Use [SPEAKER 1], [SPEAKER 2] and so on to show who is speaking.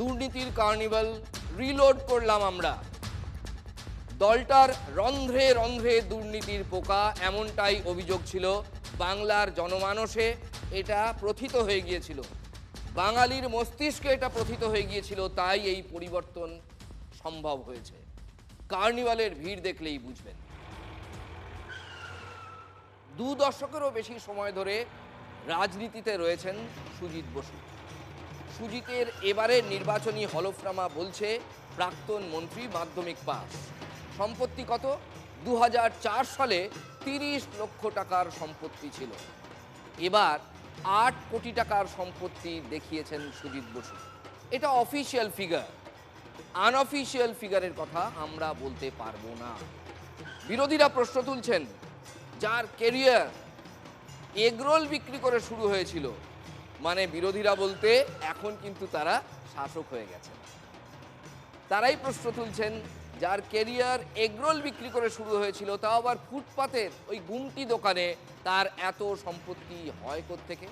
[SPEAKER 1] দুর্নীতির carnival reload করলাম আমরা। দলটার রন্ধ্রে রন্ধ্রে দুর্নীতির পোকা, এমনটাই অভিযোগ ছিল। বাংলার জনমানসে এটা প্রথিত হয়ে গিয়েছিল, বাঙালির মস্তিষ্কে এটা প্রথিত হয়ে গিয়েছিল, তাই এই পরিবর্তন সম্ভব হয়েছে। কার্নিভালের ভিড় দেখলেই বুঝবেন। 2 দশকেরও বেশি সময় ধরে রাজনীতিতে রয়েছেন সুজিত বসু। সুজিতের এবারের নির্বাচনী হলফনামা বলছে প্রাক্তন মন্ত্রী, মাধ্যমিক পাস, সম্পত্তি কত? 2004 সালে 30 লক্ষ টাকার সম্পত্তি ছিল, এবার 8 কোটি টাকার সম্পত্তি দেখিয়েছেন সুজিত বসু। এটা অফিসিয়াল ফিগার, আনঅফিসিয়াল ফিগারের কথা আমরা বলতে পারবো না। বিরোধীরা প্রশ্ন তুলছেন, যার কেরিয়ার এগরোল বিক্রি করে শুরু হয়েছিল, মানে বিরোধীরা বলতে এখন কিন্তু তারা শাসক হয়ে গেছে, তারাই প্রশ্ন তুলছেন, যার কেরিয়ার এগরোল বিক্রি করে শুরু হয়েছিল, তাও আবার ফুটপাতের ওই গুমটি দোকানে, তার এত সম্পত্তি হয় কোত্থেকে?